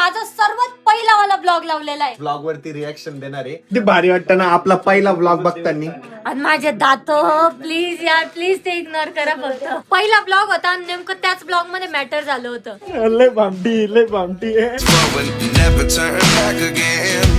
माझा सर्वात पहिला वाला ब्लॉग लावलेला आहे. ब्लॉग वरती रिएक्शन देणार आहे. किती भारी वाटतं ना आपला पहिला ब्लॉग बघताना. आणि माझे दात प्लीज यार प्लीज ते इग्नोर करा फक्त. पहिला ब्लॉग होता आणि नेमकं त्याच ब्लॉग मध्ये मॅटर झालं होतं. लय भामटी never turn back again.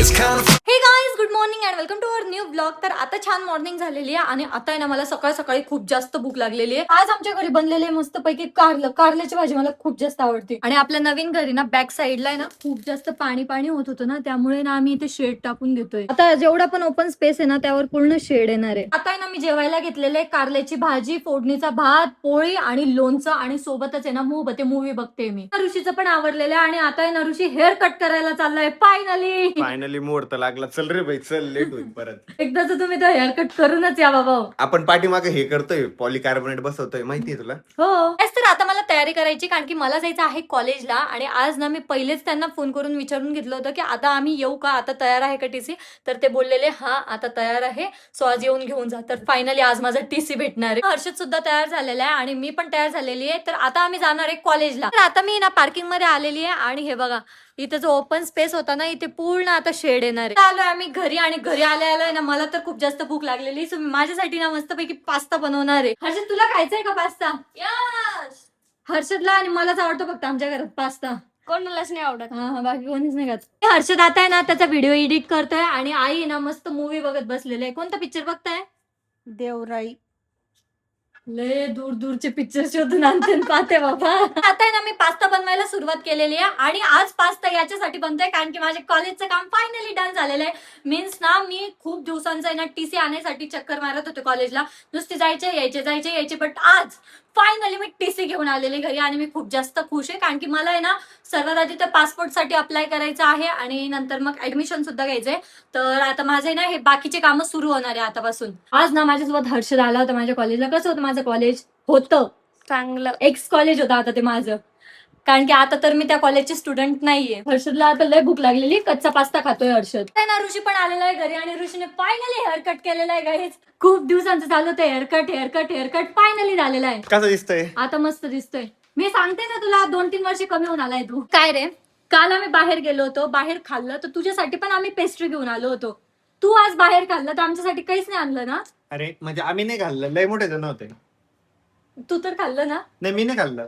It's kind of hey guys good morning and welcome to our new blog. तर आता छान मॉर्निंग झालेली आहे आणि आता आहे ना मला सकाळ सकाळी खूप जास्त भूक लागलेली आहे. आज आमच्या घरी बनलेले मस्त पैकी कारल्याची भाजी मला खूप जास्त आवडते. आणि आपल्या नवीन घरी ना बॅक साईडला आहे ना खूप जास्त पाणी होत होतं ना, त्यामुळे ना आम्ही इथे शेड टाकून घेतोय. आता जेवढा पण ओपन स्पेस आहे ना त्यावर पूर्ण शेड येणार आहे. आता आहे ना मी जेवायला घेतलेले कारल्याची भाजी, फोडणीचा भात, पोळी आणि लोणचं आणि सोबतच आहे ना मूवी बघते मी. ऋषीचं पण आवडलेलं आहे आणि आता आहे ना ऋषी हेअर कट करायला चाललाय फायनली. मुहूर्त लागला. चल रे बाई चल, लेट होईल परत. एकदाच तुम्ही तर हेअर कट करूनच या बाबा. आपण पाठीमागे हे करतोय, पॉलिकार्बोनेट बसवतोय, माहितीये तुला? हो. तर आता मला तयारी करायची, कारण की मला जायचं आहे कॉलेजला. आणि आज ना मी पहिलेच त्यांना फोन करून विचारून घेतलं होतं की आता आम्ही येऊ का, आता तयार आहे का टीसी. तर ते बोललेले हा आता तयार आहे, सो आज येऊन घेऊन जा. तर फायनली आज माझा टीसी भेटणार आहे. हर्षद सुद्धा तयार झालेला आहे आणि मी पण तयार झालेली आहे. तर आता आम्ही जाणार आहे कॉलेजला. तर आता मी ना पार्किंग मध्ये आलेली आहे आणि हे बघा इथे जो ओपन स्पेस होता ना इथे पूर्ण आता शेड येणार आहे. आलोय आम्ही घरी आणि घरी आलोय ना मला तर खूप जास्त भूक लागलेली. सो माझ्यासाठी ना मस्तपैकी पास्ता बनवणार आहे. हर्षद तुला खायचंय का पास्ता? यस. हर्षदला आणि मलाच आवडतो फक्त आमच्या घरात पास्ता. कोणालाच नाही आवडत. हा बाकी कोणीच नाही खात. हर्षद आता आहे ना त्याचा व्हिडिओ एडिट करतोय आणि आई ना मस्त मूवी बघत बसलेले आहे. कोणता पिक्चर बघताय? देवराई. लय दूरचे पिक्चर शोधून आणते पाहते बाबा. आता आहे ना मी पास्ता बनवायला सुरुवात केलेली आहे आणि आज पास्ता याच्यासाठी बनतोय कारण की माझे कॉलेजचं काम फायनली डन झालेलं आहे. मीन्स ना मी खूप दिवसांचा आहे ना टीसी आणण्यासाठी चक्कर मारत होते कॉलेजला. नुसते जायचे बट आज फायनली मी टीसी घेऊन आलेली घरी आणि मी खूप जास्त खुश आहे कारण की मला आहे ना सर्वात आधी तर पासपोर्टसाठी अप्लाय करायचं आहे आणि नंतर मग ऍडमिशन सुद्धा घ्यायचंय. तर आता माझे ना हे बाकीचे कामं सुरू होणार आहे आतापासून. आज ना माझ्यासोबत हर्षद आला होता माझ्या कॉलेजला. कसं होतं माझं कॉलेज? होतं चांगलं. एक्स कॉलेज होतं आता ते माझं, कारण की आता तर मी त्या कॉलेजचे स्टुडंट नाहीये. हर्षदला आता लय भूक लागलेली, कच्चा पास्ता खातोय हर्षद. ना ऋषी पण आलेला आहे घरी आणि ऋषीने फायनली हेअर कट केलेला आहे गाईज. खूप दिवसांचं चालू होतं हेअर कट फायनली झालेला आहे. कसं दिसतंय? आता मस्त दिसतोय. मी सांगते ना तुला 2-3 वर्ष कमी होऊन आलाय तू. काय रे, काल आम्ही बाहेर गेलो होतो, बाहेर खाल्लं तर तुझ्यासाठी पण आम्ही पेस्ट्री घेऊन आलो होतो. तू आज बाहेर खाल्लं तर आमच्यासाठी काहीच नाही आणलं ना. अरे म्हणजे आम्ही नाही खाल्लं, लय मोठे जण होते. तू तर खाल्लं ना. नाही मी नाही खाल्लं.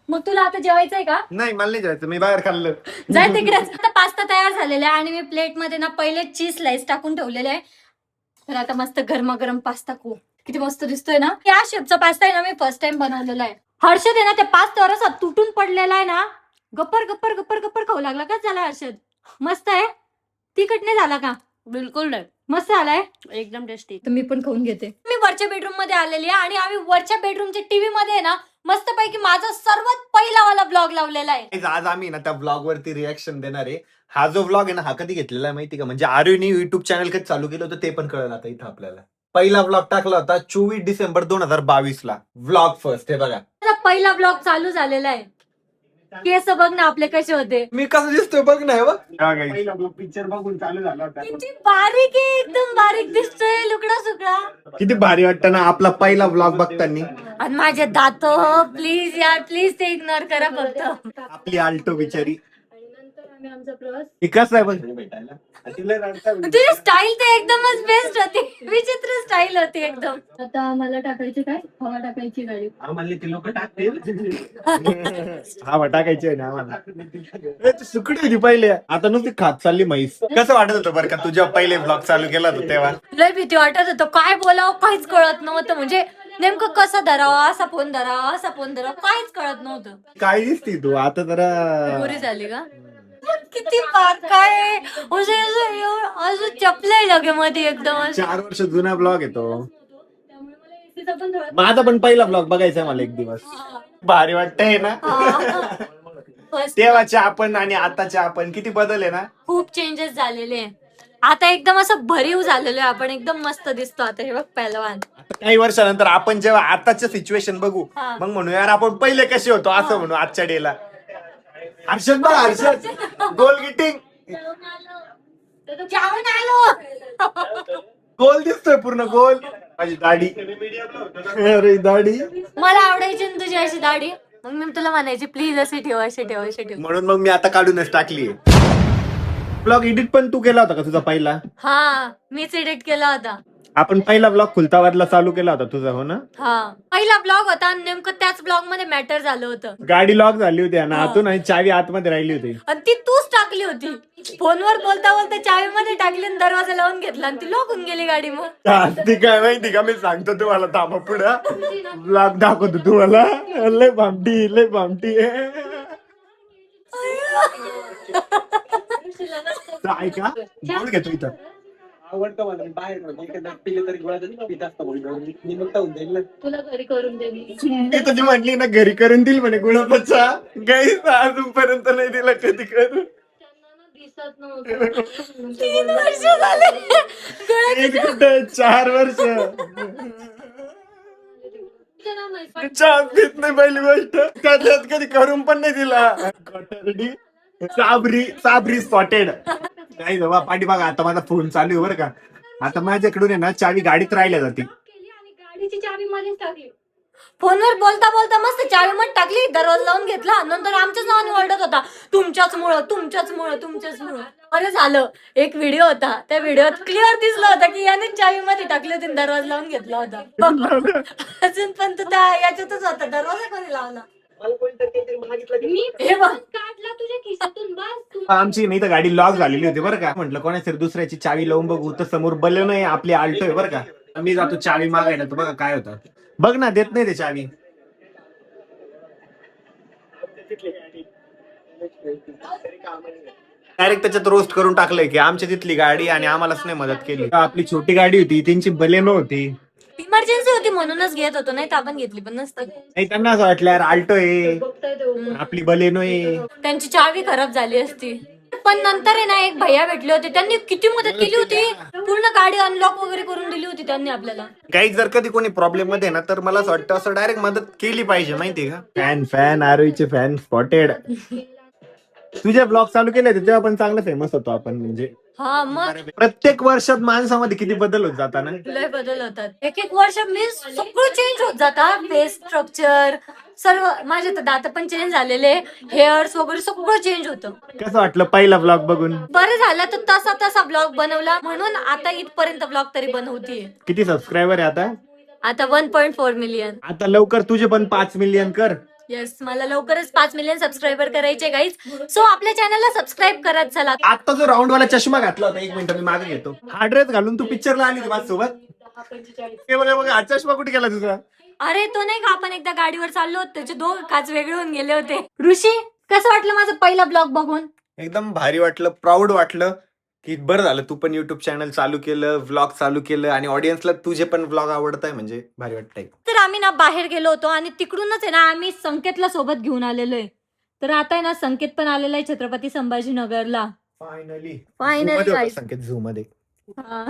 मग तुला आता जेवायचंय का? नाही मला नाही जायचं, मी बाहेर खाल्लं. जाय तिकडे. आता पास्ता तयार झालेला आहे आणि मी प्लेट मध्ये ना पहिले चीज स्लाइस टाकून ठेवलेले आहे. तर आता मस्त गरमागरम पास्ता खूप किती मस्त दिसतोय ना. या शेपचा पास्ता आहे ना मी फर्स्ट टाइम बनवलेला आहे. हर्षद आहे ना त्या पास्त्यावर असा तुटून पडलेला आहे ना, गप्पर खाऊ लागला. का झाला हर्षद? मस्त आहे. तिखट नाही झाला का? बिलकुल नाही. मस्त आलाय, एकदम टेस्टी. तर मी पण खाऊन घेते. मी वरच्या बेडरूम मध्ये आलेली आहे आणि आम्ही वरच्या बेडरूमच्या टीव्ही मध्ये ना मस्त पैकी माझा सर्वात पहिला वाला ब्लॉग लावलेला आहे. आज आम्ही ना त्या ब्लॉग वरती रिएक्शन देणार आहे. हा जो ब्लॉग आहे ना हा कधी घेतलेला आहे माहिती का? म्हणजे आर्यने युट्यूब चॅनल कधी चालू केलं होतं ते पण कळलं आता इथं आपल्याला. पहिला ब्लॉग टाकला होता 24 डिसेंबर 2022 ला. ब्लॉग फर्स्ट हे बघा. पहिला ब्लॉग चालू झालेला आहे. केस बघ ना आपले कसे होते. मी कसं दिसतोय बघ ना. पिक्चर बघून चालू झाला होता. किती बारीक आहे, एकदम बारीक दिसतोय, लुकडा सुकडा. किती भारी वाटतं ना आपला पहिला ब्लॉग बघताना. आणि माझे दात प्लीज यार प्लीज ते इग्नोर करा फक्त. आपली आल्टो बिचारी. आणि नंतर आम्ही आमचा प्रवास. कसं आहे बघ. तुझी स्टाईल तर एकदमच बेस्ट होती, विचित्र स्टाईल होती एकदम. आता मला टाकायची काय? हवा टाकायची गाडी. आम्हाला ते लोक टाकतील. हा टाकायची आहे ना आम्हाला. सुकडी होती पहिले, आता नुसती खात चालली म्हैस. कसं वाटत होतं बरं का तुझ्या पहिले ब्लॉग चालू केला होता तेव्हा? लय भीती वाटत होतं, काय बोलावं काहीच कळत नव्हतं. म्हणजे नेमकं कसं धरावा, असा फोन धरावा काहीच कळत नव्हतं. काय दिसती तू आता जरा गोरी झाली का? किती काय अजून चपलाय लगेमध्ये एकदम. 4 वर्ष जुना ब्लॉग आहे तो. त्यामुळे मला एसीचा पण थोडा माझा पण पहिला ब्लॉग बघायचा आहे मला एक दिवस. भारी वाटतंय ना. तेव्हाच्या आपण आणि आताच्या आपण किती बदल आहे ना. खूप चेंजेस झालेले. आता एकदम असं भरीव झालेलं आहे आपण, एकदम मस्त दिसतो आता. हे बघ पहिलवान. काही वर्षानंतर आपण जेव्हा आताच्या सिच्युएशन बघू मग म्हणू यार आपण पहिले कसे होतो असं म्हणू आजच्या डेला. हर्षद बघ, हर्षद गोल गिटिंग जाऊन आलो. गोल दिसतोय पूर्ण गोल. माझी दाढी, अरे दाढी मला आवडायची ना तुझी अशी दाढी. मग मी तुला म्हणायची प्लीज असे ठेव असे ठेव असे ठेव. म्हणून मग मी आता काढूनच टाकली. ब्लॉग एडिट पण तू केला होता का तुझा पहिला? हा मीच एडिट केला होता. आपण पहिला ब्लॉग खुलताबादला चालू केला होता तुझा, हो ना? हा पहिला ब्लॉग होता आणि नेमकं त्याच ब्लॉग मध्ये मॅटर झालं होतं. गाडी लॉक झाली होती ना हा. आतून, आणि चावी आतमध्ये राहिली होती. आणि ती तूच टाकली होती. फोनवर बोलता बोलता चावी मध्ये टाकली आणि दरवाजा लावून घेतला आणि ती लॉक होऊन गेली गाडी. मग ती काय माहिती का, मी सांगतो तुम्हाला, थांबा पुढं ब्लॉग दाखवतो तुम्हाला. लय भामटी लय भामटी. ऐका बोल घेतो इथं. आवडतं मला बाहेर म्हणजे एखादा पिले तरी गोळा पित असतं म्हणून मी मग होऊन जाईल ना. तुला घरी करून दे मी. ती तुझी म्हटली ना घरी करून देईल म्हणे गुळाचा. गाईस अजूनपर्यंत नाही दिला कधी करून. दिसत नव्हतं. 3 वर्ष झाले. एक कुठं 4 वर्ष. चहा पित नाही पहिली गोष्ट, त्यातल्यात कधी करून पण नाही दिला. कटरडी साबरी स्पॉटेड. नाही बाबा पाठीमागं आता माझा फोन चालू आहे बरं का. आता माझ्याकडून आहे ना चावी गाडीत राहिल्या जाते. आणि गाडीची चावी मध्येच टाकली. फोनवर बोलता बोलता मस्त चावी मध्ये टाकली, दरवाजा लावून घेतला. नंतर आमच्याच नावाने ओरडत होता, तुमच्याच मुळे. अरे झालं, एक व्हिडिओ होता, त्या व्हिडिओत क्लिअर दिसलं होतं की याने चावी मध्ये टाकली होती, दरवाजा लावून घेतला होता. अजून पण तू त्या याच्यातच होता, दरवाजा कोणी लावला? मला कोणतरी काहीतरी मागितलं की हे बघ काढला तुझ्या खिशातून बस. आमची नाही तर गाडी लॉक झालेली होती बरं का. म्हटलं कोणातरी दुसऱ्याची चावी लावून बघू, तर समोर बलन आहे आपली आल्टो आहे बरं का. मी जातो चावी मागायला, तर बघा काय होतं. बघ ना देत नाही ते चावी. डायरेक्ट त्याच्यात रोस्ट करून टाकलंय की आमच्या तिथली गाडी आणि आम्हालाच नाही मदत केली. आपली छोटी गाडी होती, त्यांची बलेनो होती. इमर्जन्सी होती म्हणूनच घेत होतो, नाही तर आपण घेतली पण नसतं. नाही त्यांना असं वाटलं यार आल्टो आहे, आपली बलेनो आहे. त्यांची चावी खराब झाली असती. पण नंतर आहे ना एक भैया भेटले होते, त्यांनी किती मदत केली होती. पूर्ण गाडी अनलॉक वगैरे करून दिली होती त्यांनी आपल्याला. काही जर कधी कोणी प्रॉब्लेम मध्ये ना, तर मला असं वाटतं असं डायरेक्ट मदत केली पाहिजे, माहितीये का. फॅन आरोईचे फॅन स्पॉटेड. तुझे ब्लॉग चालू केले होते तेव्हा पण चांगलं फेमस होतो आपण. म्हणजे हा मग प्रत्येक वर्षात माणसामध्ये किती बदल होत जाता ना. लय बदल होतात. एक वर्ष मी सगळं चेंज होत जातात. फेस स्ट्रक्चर सर्व, माझे तर दात पण चेंज झालेले, हेअर्स वगैरे सगळं चेंज होतं. कसं वाटलं पहिला ब्लॉग बघून? बरं झालं तर तसा ब्लॉग बनवला, म्हणून आता इथपर्यंत ब्लॉग तरी बनवतीये. किती सबस्क्रायबर आहे आता? आता 1.4 मिलियन. आता लवकर तुझे पण 5 मिलियन कर. येस, मला लवकरच 5 मिलियन सबस्क्रायबर करायचे गाईज. सो आपल्या चॅनलला सबस्क्राईब करत चला. आता जो राऊंड वाला चष्मा घातला होता, 1 मिनिट मी मागे घेतो. हा ड्रेस घालून तू पिक्चरला आली होती माझ्यासोबत. हे बघा हा चष्मा कुठे गेला तुझा? अरे तो नाही का, आपण एकदा गाडीवर चाललो होतो, त्याचे 2 काच वेगळे होऊन गेले होते. ऋषी, कसं वाटलं माझं पहिला ब्लॉग बघून? एकदम भारी वाटलं, प्राऊड वाटलं की बरं झालं तू पण युट्यूब चॅनल चालू केलं, व्लॉग चालू केलं, आणि ऑडियन्सला तुझे पण व्लॉग आवडताय, म्हणजे भारी वाटतंय. तर आम्ही ना बाहेर गेलो होतो आणि तिकडूनच आहे ना आम्ही संकेतला सोबत घेऊन आलेलो आहे. तर आता आहे ना संकेत पण आलेला आहे छत्रपती संभाजीनगरला. फायनली फायनली संकेत झू मध्ये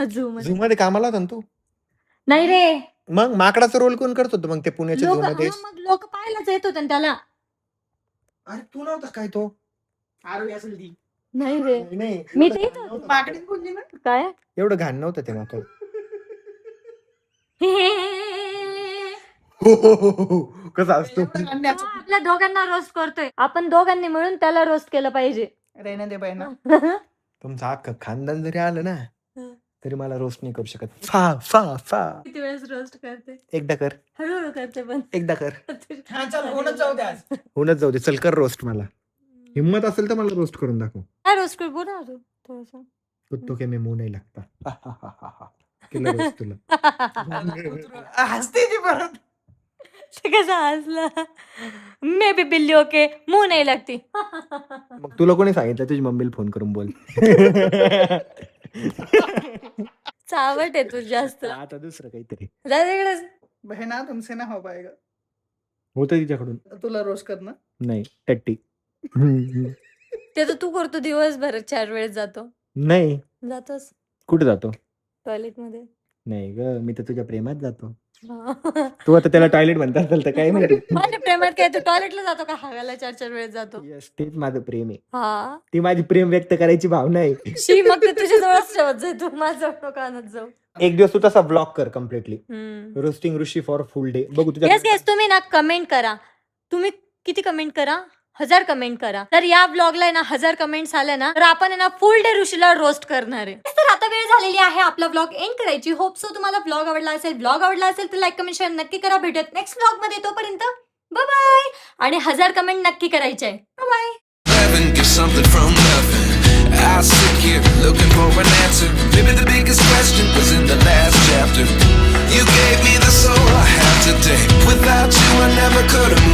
झू झू मध्ये कामाला होता ना तू? नाही रे, मग माकडाचा रोल कोण करत होतं मग ते पुण्याच्या झू मध्ये? मग लोक पाहायलाच येत होते ना त्याला. अरे तू नव्हता काय तो? आरोही असेल ती. नाही रे, नाही मी ते येत होते. माकडीच बोलली ना. काय एवढं घाण नव्हतं ते माकड. कसं असतो? आपल्या दोघांना रोस्ट करतोय आपण, दोघांनी मिळून त्याला रोस्ट केलं पाहिजे. रेना दे ना. तुमचं अख्खं खानदान जरी आलं ना तरी मला रोस्ट नाही करू शकत. फा फा फा किती वेळेस रोस्ट करते? एकदा कर, हळूहळू करते पण. एकदा कर. चल होणच जाऊ द्या. होऊनच जाऊ दे, चल कर रोस्ट. मला हिम्मत असेल तर मला रोस्ट करून दाखव. काय रोस्ट कर, बोल ना तू थोडंसं. कुत्तो के में मुंह नहीं लगता. केलं रोस्ट तुला. हसते ती परत. कसा हसला. मे बी बिल्लियों के मुंह नहीं लगती. मग तुला कोणी सांगितलं तुझी मम्मीला फोन करून बोल? चावट आहे तू जास्त. आता दुसरं काहीतरी जा तिकडेच. बहना तुमसे ना हो पाएगा. होतं तिच्याकडून. तुला रोस्ट कर ना. नाही टट्टी. ते तर तू करतो दिवसभर, 4 वेळेस जातो. नाही, जातोस कुठे जातो? टॉयलेट मध्ये. नाही ग, मी तर तुझ्या प्रेमात जातो. तू आता त्याला टॉयलेट म्हणता असेल तर काय माहिती. माझ्या प्रेमात काय, तू टॉयलेटला जातो का? हगायला 4 वेळेस जातो. Yes, तेच माझं प्रेम आहे. हा ती माझी प्रेम व्यक्त करायची भावना आहे. शी, मग ते तुझ्या जवळच ठेवत जाय, तू माझ्या नको आणत जाऊ. एक दिवस तू तसा ब्लॉग कर completely. Roasting Rishi for full day. बघू तुझ्या. येस येस, तुम्ही ना कमेंट करा, तुम्ही किती कमेंट करा? 1000 कमेंट करा. तर या ब्लॉगला आहे ना 1000 कमेंट्स आल्या ना तर आपण आहे ना फुल डे ऋषीला रोस्ट करणार आहे. तर आता वेळ झालेली आहे आपला ब्लॉग एंड करायची. होप सो तुम्हाला ब्लॉग आवडला असेल. ब्लॉग आवडला असेल तर लाईक कमेंट शेअर नक्की करा. भेटत नेक्स्ट ब्लॉग मध्ये. तोपर्यंत बाय. आणि 1000 कमेंट नक्की करायचे आहे. Bye. Heaven gives something from nothing. I sit here looking for an answer. Maybe the biggest question was in the last chapter. You gave me the soul I have today. Without you, I never could have